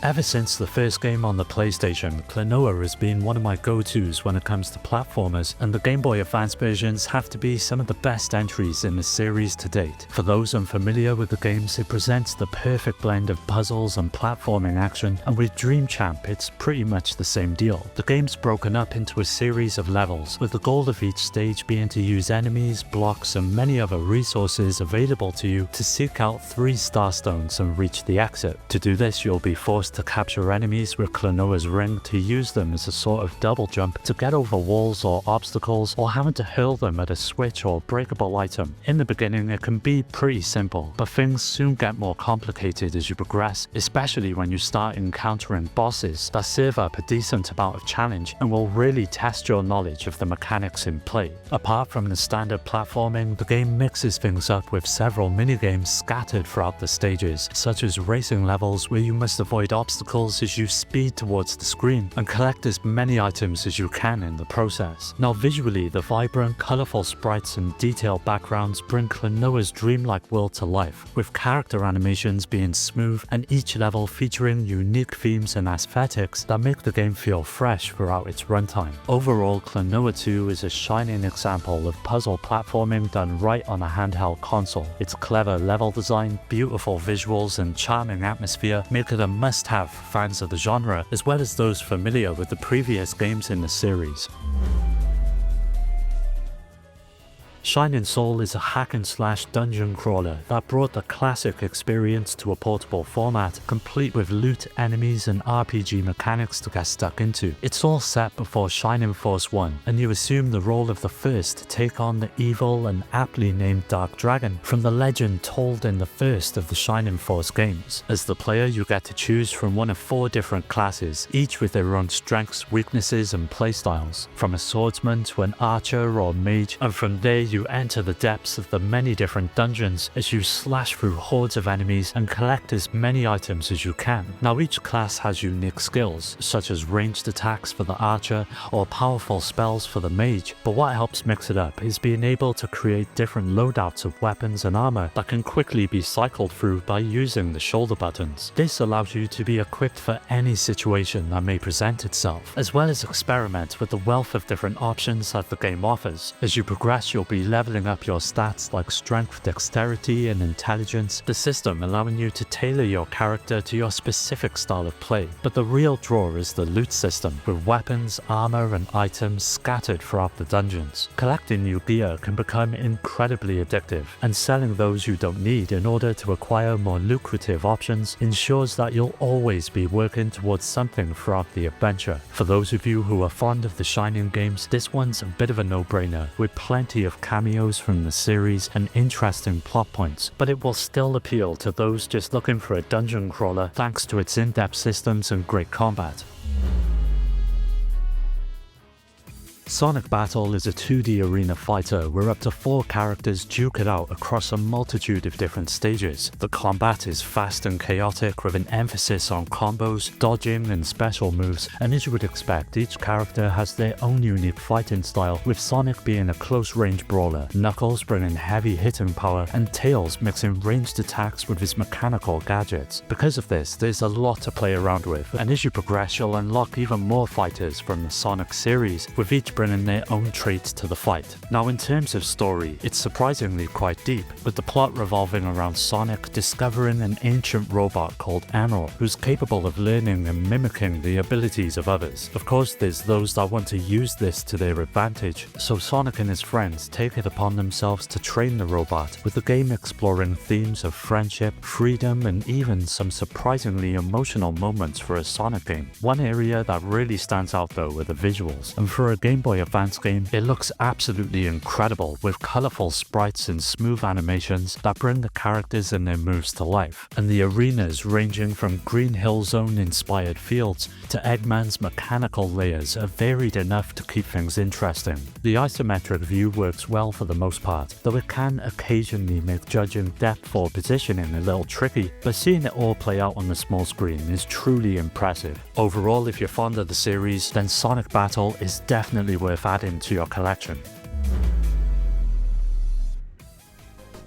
Ever since the first game on the PlayStation, Klonoa has been one of my go-tos when it comes to platformers, and the Game Boy Advance versions have to be some of the best entries in the series to date. For those unfamiliar with the games, it presents the perfect blend of puzzles and platforming action, and with Dream Champ it's pretty much the same deal. The game's broken up into a series of levels, with the goal of each stage being to use enemies, blocks and many other resources available to you to seek out 3 star stones and reach the exit. To do this, you'll be forced to capture enemies with Klonoa's ring to use them as a sort of double jump to get over walls or obstacles, or having to hurl them at a switch or breakable item. In the beginning it can be pretty simple, but things soon get more complicated as you progress, especially when you start encountering bosses that serve up a decent amount of challenge and will really test your knowledge of the mechanics in play. Apart from the standard platforming, the game mixes things up with several minigames scattered throughout the stages, such as racing levels where you must avoid obstacles as you speed towards the screen and collect as many items as you can in the process. Now visually, the vibrant, colourful sprites and detailed backgrounds bring Klonoa's dreamlike world to life, with character animations being smooth and each level featuring unique themes and aesthetics that make the game feel fresh throughout its runtime. Overall, Klonoa 2 is a shining example of puzzle platforming done right on a handheld console. Its clever level design, beautiful visuals and charming atmosphere make it a must-have for fans of the genre, as well as those familiar with the previous games in the series. Shining Soul is a hack-and-slash dungeon crawler that brought the classic experience to a portable format, complete with loot, enemies and RPG mechanics to get stuck into. It's all set before Shining Force 1, and you assume the role of the first to take on the evil and aptly named Dark Dragon from the legend told in the first of the Shining Force games. As the player, you get to choose from one of 4 different classes, each with their own strengths, weaknesses and playstyles, from a swordsman to an archer or mage, and from there you enter the depths of the many different dungeons as you slash through hordes of enemies and collect as many items as you can. Now each class has unique skills, such as ranged attacks for the archer or powerful spells for the mage, but what helps mix it up is being able to create different loadouts of weapons and armor that can quickly be cycled through by using the shoulder buttons. This allows you to be equipped for any situation that may present itself, as well as experiment with the wealth of different options that the game offers. As you progress, you'll be leveling up your stats like strength, dexterity and intelligence, the system allowing you to tailor your character to your specific style of play. But the real draw is the loot system, with weapons, armor and items scattered throughout the dungeons. Collecting new gear can become incredibly addictive, and selling those you don't need in order to acquire more lucrative options ensures that you'll always be working towards something throughout the adventure. For those of you who are fond of the Shining games, this one's a bit of a no-brainer, with plenty of cameos from the series and interesting plot points, but it will still appeal to those just looking for a dungeon crawler thanks to its in-depth systems and great combat. Sonic Battle is a 2D arena fighter where up to 4 characters duke it out across a multitude of different stages. The combat is fast and chaotic, with an emphasis on combos, dodging and special moves, and as you would expect, each character has their own unique fighting style, with Sonic being a close-range brawler, Knuckles bringing heavy hitting power, and Tails mixing ranged attacks with his mechanical gadgets. Because of this, there's a lot to play around with, and as you progress you'll unlock even more fighters from the Sonic series, with each bringing their own traits to the fight. Now in terms of story, it's surprisingly quite deep, with the plot revolving around Sonic discovering an ancient robot called Anor, who's capable of learning and mimicking the abilities of others. Of course, there's those that want to use this to their advantage, so Sonic and his friends take it upon themselves to train the robot, with the game exploring themes of friendship, freedom and even some surprisingly emotional moments for a Sonic game. One area that really stands out though are the visuals, and for a Game Boy Advance game, it looks absolutely incredible, with colourful sprites and smooth animations that bring the characters and their moves to life, and the arenas ranging from Green Hill Zone inspired fields to Eggman's mechanical layers are varied enough to keep things interesting. The isometric view works well for the most part, though it can occasionally make judging depth or positioning a little tricky, but seeing it all play out on the small screen is truly impressive. Overall, if you're fond of the series, then Sonic Battle is definitely worth adding to your collection.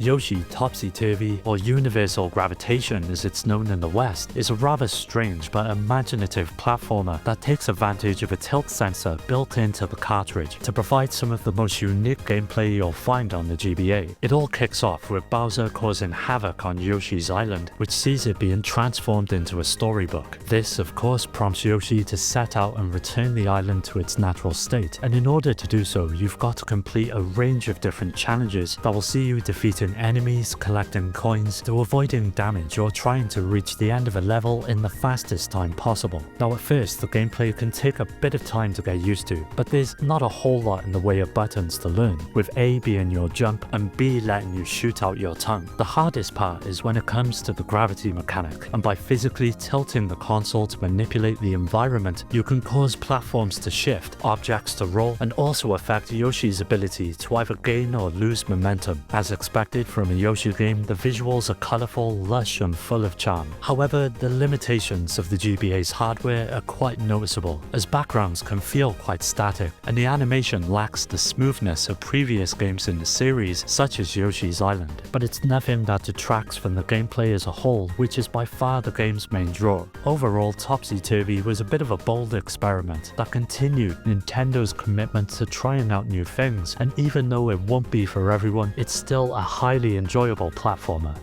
Yoshi Topsy-Turvy, or Universal Gravitation as it's known in the West, is a rather strange but imaginative platformer that takes advantage of a tilt sensor built into the cartridge to provide some of the most unique gameplay you'll find on the GBA. It all kicks off with Bowser causing havoc on Yoshi's Island, which sees it being transformed into a storybook. This, of course, prompts Yoshi to set out and return the island to its natural state, and in order to do so, you've got to complete a range of different challenges that will see you defeating enemies, collecting coins, to avoiding damage or trying to reach the end of a level in the fastest time possible. Now at first, the gameplay can take a bit of time to get used to, but there's not a whole lot in the way of buttons to learn, with A being your jump and B letting you shoot out your tongue. The hardest part is when it comes to the gravity mechanic, and by physically tilting the console to manipulate the environment, you can cause platforms to shift, objects to roll, and also affect Yoshi's ability to either gain or lose momentum. As expected from a Yoshi game, the visuals are colourful, lush, and full of charm. However, the limitations of the GBA's hardware are quite noticeable, as backgrounds can feel quite static, and the animation lacks the smoothness of previous games in the series, such as Yoshi's Island. But it's nothing that detracts from the gameplay as a whole, which is by far the game's main draw. Overall, Topsy-Turvy was a bit of a bold experiment that continued Nintendo's commitment to trying out new things, and even though it won't be for everyone, it's still a highly enjoyable platformer.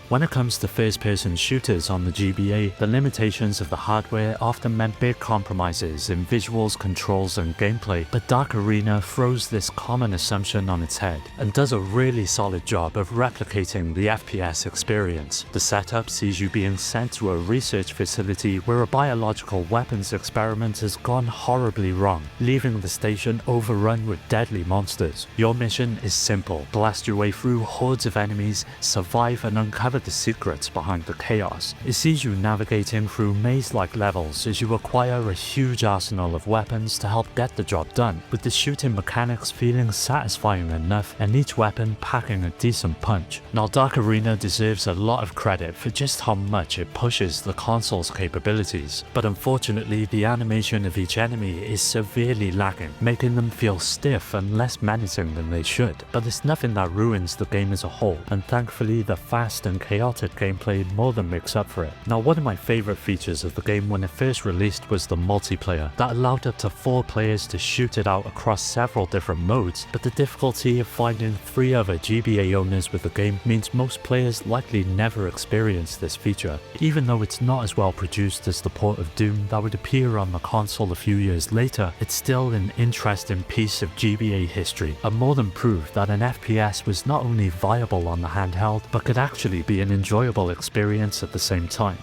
When it comes to first-person shooters on the GBA, the limitations of the hardware often meant big compromises in visuals, controls, and gameplay, but Dark Arena throws this common assumption on its head and does a really solid job of replicating the FPS experience. The setup sees you being sent to a research facility where a biological weapons experiment has gone horribly wrong, leaving the station overrun with deadly monsters. Your mission is simple: blast your way through hordes of enemies, survive, and uncover the secrets behind the chaos. It sees you navigating through maze-like levels as you acquire a huge arsenal of weapons to help get the job done, with the shooting mechanics feeling satisfying enough and each weapon packing a decent punch. Now, Dark Arena deserves a lot of credit for just how much it pushes the console's capabilities, but unfortunately the animation of each enemy is severely lacking, making them feel stiff and less menacing than they should. But it's nothing that ruins the game as a whole, and thankfully the fast and chaotic gameplay more than makes up for it. Now, one of my favourite features of the game when it first released was the multiplayer, that allowed up to 4 players to shoot it out across several different modes, but the difficulty of finding 3 other GBA owners with the game means most players likely never experience this feature. Even though it's not as well produced as the port of Doom that would appear on the console a few years later, it's still an interesting piece of GBA history, and more than proof that an FPS was not only viable on the handheld, but could actually be an enjoyable experience at the same time.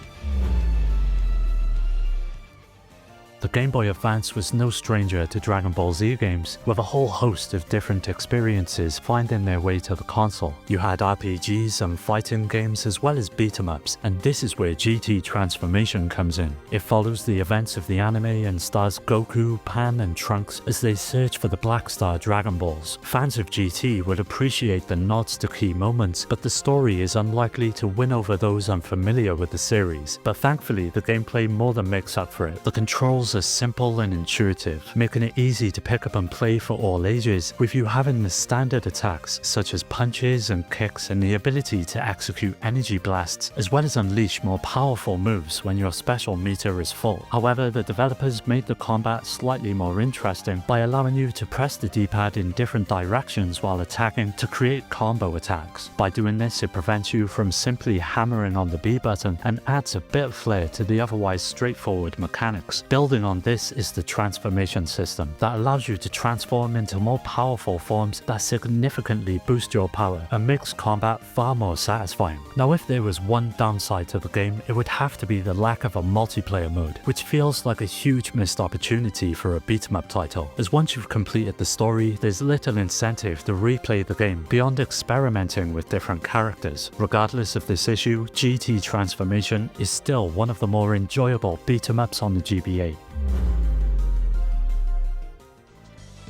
The Game Boy Advance was no stranger to Dragon Ball Z games, with a whole host of different experiences finding their way to the console. You had RPGs and fighting games as well as beat-em-ups, and this is where GT Transformation comes in. It follows the events of the anime and stars Goku, Pan, and Trunks as they search for the Black Star Dragon Balls. Fans of GT would appreciate the nods to key moments, but the story is unlikely to win over those unfamiliar with the series. But thankfully, the gameplay more than makes up for it. The controls are simple and intuitive, making it easy to pick up and play for all ages, with you having the standard attacks such as punches and kicks and the ability to execute energy blasts, as well as unleash more powerful moves when your special meter is full. However, the developers made the combat slightly more interesting by allowing you to press the D-pad in different directions while attacking to create combo attacks. By doing this, it prevents you from simply hammering on the B button and adds a bit of flair to the otherwise straightforward mechanics. Building on this is the transformation system that allows you to transform into more powerful forms that significantly boost your power and makes combat far more satisfying. Now, if there was one downside to the game, it would have to be the lack of a multiplayer mode, which feels like a huge missed opportunity for a beat-em-up title, as once you've completed the story, there's little incentive to replay the game beyond experimenting with different characters. Regardless of this issue, GT Transformation is still one of the more enjoyable beat-em-ups on the GBA.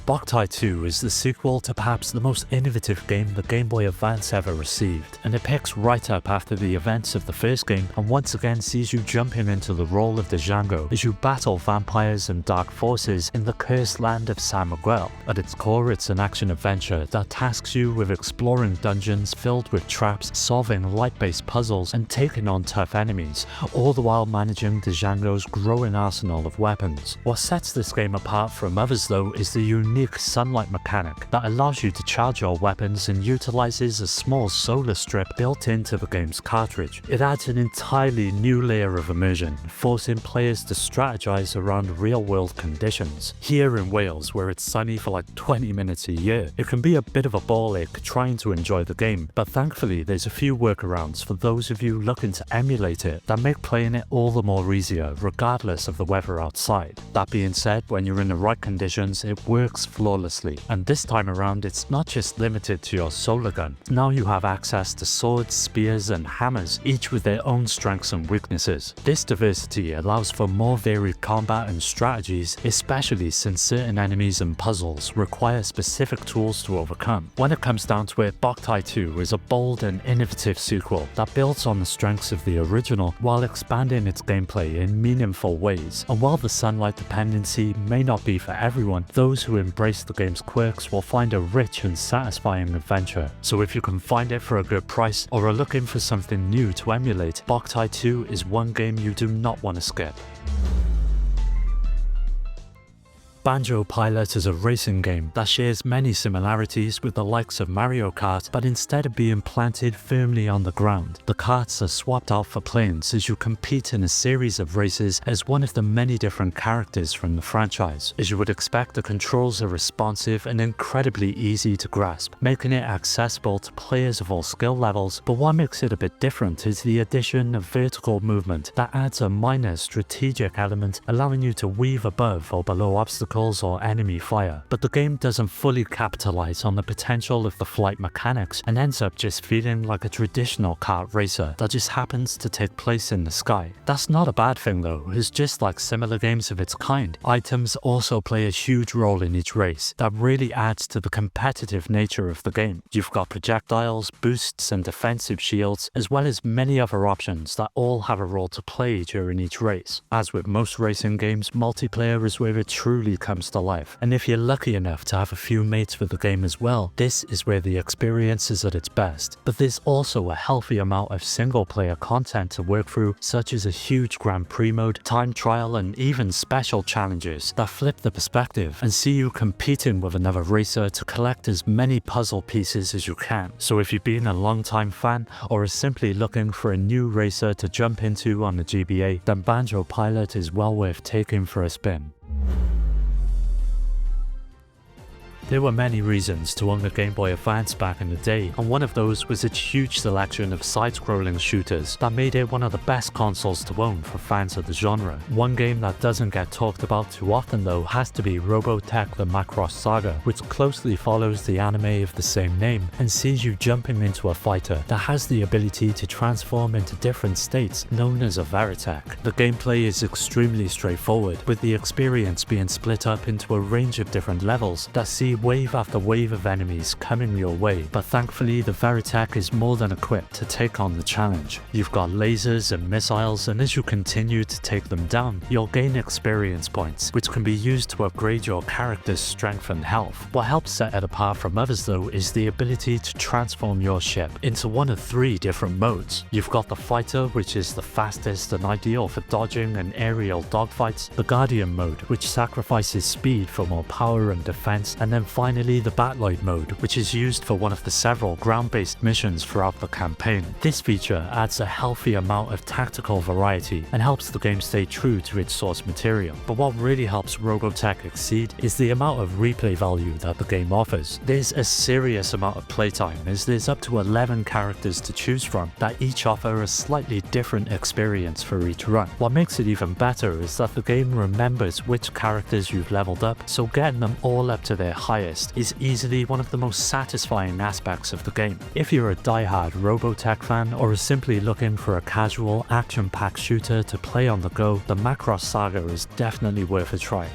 Boktai 2 is the sequel to perhaps the most innovative game the Game Boy Advance ever received, and it picks right up after the events of the first game and once again sees you jumping into the role of the Django as you battle vampires and dark forces in the cursed land of San Miguel. At its core, it's an action-adventure that tasks you with exploring dungeons filled with traps, solving light-based puzzles, and taking on tough enemies, all the while managing the Django's growing arsenal of weapons. What sets this game apart from others though is the unique sunlight mechanic that allows you to charge your weapons and utilizes a small solar strip built into the game's cartridge. It adds an entirely new layer of immersion, forcing players to strategize around real-world conditions. Here in Wales, where it's sunny for like 20 minutes a year, it can be a bit of a ball ache trying to enjoy the game, but thankfully there's a few workarounds for those of you looking to emulate it that make playing it all the more easier regardless of the weather outside. That being said, when you're in the right conditions, it works flawlessly, and this time around it's not just limited to your solar gun. Now you have access to swords, spears and hammers, each with their own strengths and weaknesses. This diversity allows for more varied combat and strategies, especially since certain enemies and puzzles require specific tools to overcome. When it comes down to it, Boktai 2 is a bold and innovative sequel that builds on the strengths of the original while expanding its gameplay in meaningful ways. And while the sunlight dependency may not be for everyone, those who embrace the game's quirks will find a rich and satisfying adventure. So if you can find it for a good price or are looking for something new to emulate, Boktai 2 is one game you do not want to skip. Banjo Pilot is a racing game that shares many similarities with the likes of Mario Kart, but instead of being planted firmly on the ground, the karts are swapped out for planes as you compete in a series of races as one of the many different characters from the franchise. As you would expect, the controls are responsive and incredibly easy to grasp, making it accessible to players of all skill levels, but what makes it a bit different is the addition of vertical movement that adds a minor strategic element, allowing you to weave above or below obstacles or enemy fire. But the game doesn't fully capitalize on the potential of the flight mechanics and ends up just feeling like a traditional kart racer that just happens to take place in the sky. That's not a bad thing though, as just like similar games of its kind, items also play a huge role in each race that really adds to the competitive nature of the game. You've got projectiles, boosts and defensive shields, as well as many other options that all have a role to play during each race. As with most racing games, multiplayer is where it truly comes to life, and if you're lucky enough to have a few mates for the game as well, this is where the experience is at its best. But there's also a healthy amount of single player content to work through, such as a huge Grand Prix mode, time trial and even special challenges that flip the perspective and see you competing with another racer to collect as many puzzle pieces as you can. So if you've been a long-time fan or are simply looking for a new racer to jump into on the GBA, then Banjo Pilot is well worth taking for a spin. There were many reasons to own the Game Boy Advance back in the day, and one of those was its huge selection of side-scrolling shooters that made it one of the best consoles to own for fans of the genre. One game that doesn't get talked about too often though has to be Robotech: The Macross Saga, which closely follows the anime of the same name and sees you jumping into a fighter that has the ability to transform into different states, known as a Veritech. The gameplay is extremely straightforward, with the experience being split up into a range of different levels that see wave after wave of enemies coming your way, but thankfully the Veritech is more than equipped to take on the challenge. You've got lasers and missiles, and as you continue to take them down, you'll gain experience points, which can be used to upgrade your character's strength and health. What helps set it apart from others though is the ability to transform your ship into one of 3 different modes. You've got the fighter, which is the fastest and ideal for dodging and aerial dogfights, the Guardian mode, which sacrifices speed for more power and defense, and then finally the Batloid mode, which is used for one of the several ground-based missions throughout the campaign. This feature adds a healthy amount of tactical variety and helps the game stay true to its source material. But what really helps Robotech exceed is the amount of replay value that the game offers. There's a serious amount of playtime, as there's up to 11 characters to choose from that each offer a slightly different experience for each run. What makes it even better is that the game remembers which characters you've leveled up, so getting them all up to their highest is easily one of the most satisfying aspects of the game. If you're a die-hard Robotech fan or are simply looking for a casual, action-packed shooter to play on the go, the Macross Saga is definitely worth a try.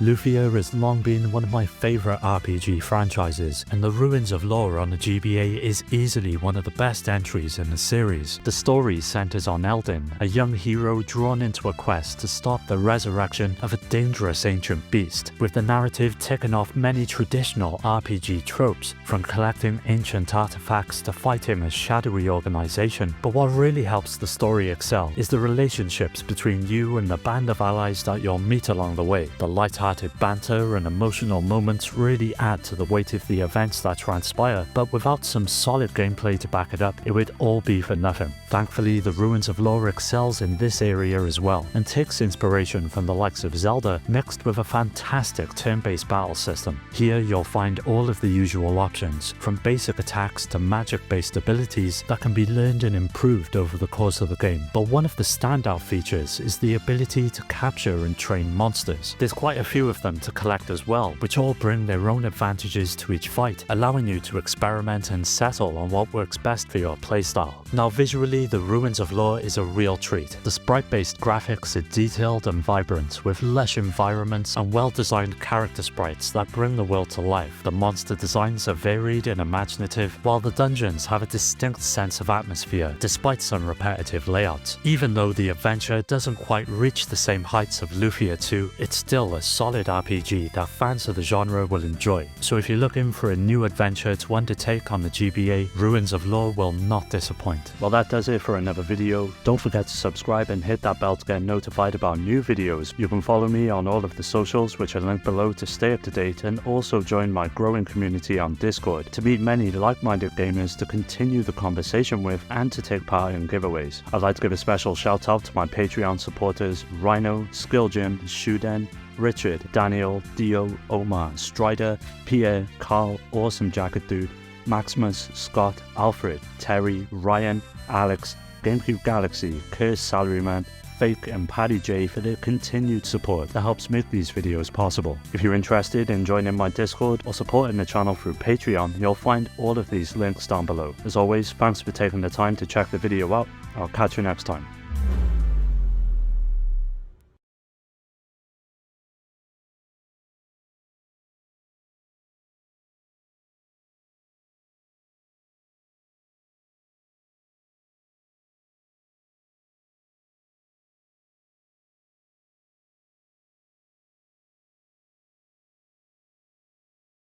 Lufia has long been one of my favourite RPG franchises, and the Ruins of Lore on the GBA is easily one of the best entries in the series. The story centres on Eldin, a young hero drawn into a quest to stop the resurrection of a dangerous ancient beast, with the narrative ticking off many traditional RPG tropes, from collecting ancient artifacts to fighting a shadowy organisation. But what really helps the story excel is the relationships between you and the band of allies that you'll meet along the way. The light-hearted banter and emotional moments really add to the weight of the events that transpire, but without some solid gameplay to back it up, it would all be for nothing. Thankfully, the Ruins of Lore excels in this area as well, and takes inspiration from the likes of Zelda, mixed with a fantastic turn-based battle system. Here you'll find all of the usual options, from basic attacks to magic-based abilities that can be learned and improved over the course of the game. But one of the standout features is the ability to capture and train monsters. There's quite a few of them to collect as well, which all bring their own advantages to each fight, allowing you to experiment and settle on what works best for your playstyle. Now visually, the Ruins of Lore is a real treat. The sprite-based graphics are detailed and vibrant, with lush environments and well-designed character sprites that bring the world to life. The monster designs are varied and imaginative, while the dungeons have a distinct sense of atmosphere, despite some repetitive layouts. Even though the adventure doesn't quite reach the same heights of Lufia 2, it's still a solid RPG that fans of the genre will enjoy. So if you're looking for a new adventure to undertake on the GBA, Ruins of Lore will not disappoint. Well, that does it for another video. Don't forget to subscribe and hit that bell to get notified about new videos. You can follow me on all of the socials, which are linked below, to stay up to date, and also join my growing community on Discord to meet many like-minded gamers to continue the conversation with and to take part in giveaways. I'd like to give a special shout out to my Patreon supporters: Rhino, Skill Jim, Shuden, Richard, Daniel, Dio, Omar, Strider, Pierre, Carl, Awesome Jacket Dude, Maximus, Scott, Alfred, Terry, Ryan, Alex, GameCube Galaxy, Curse Salaryman, Fake, and Paddy J for their continued support that helps make these videos possible. If you're interested in joining my Discord or supporting the channel through Patreon, you'll find all of these links down below. As always, thanks for taking the time to check the video out. I'll catch you next time.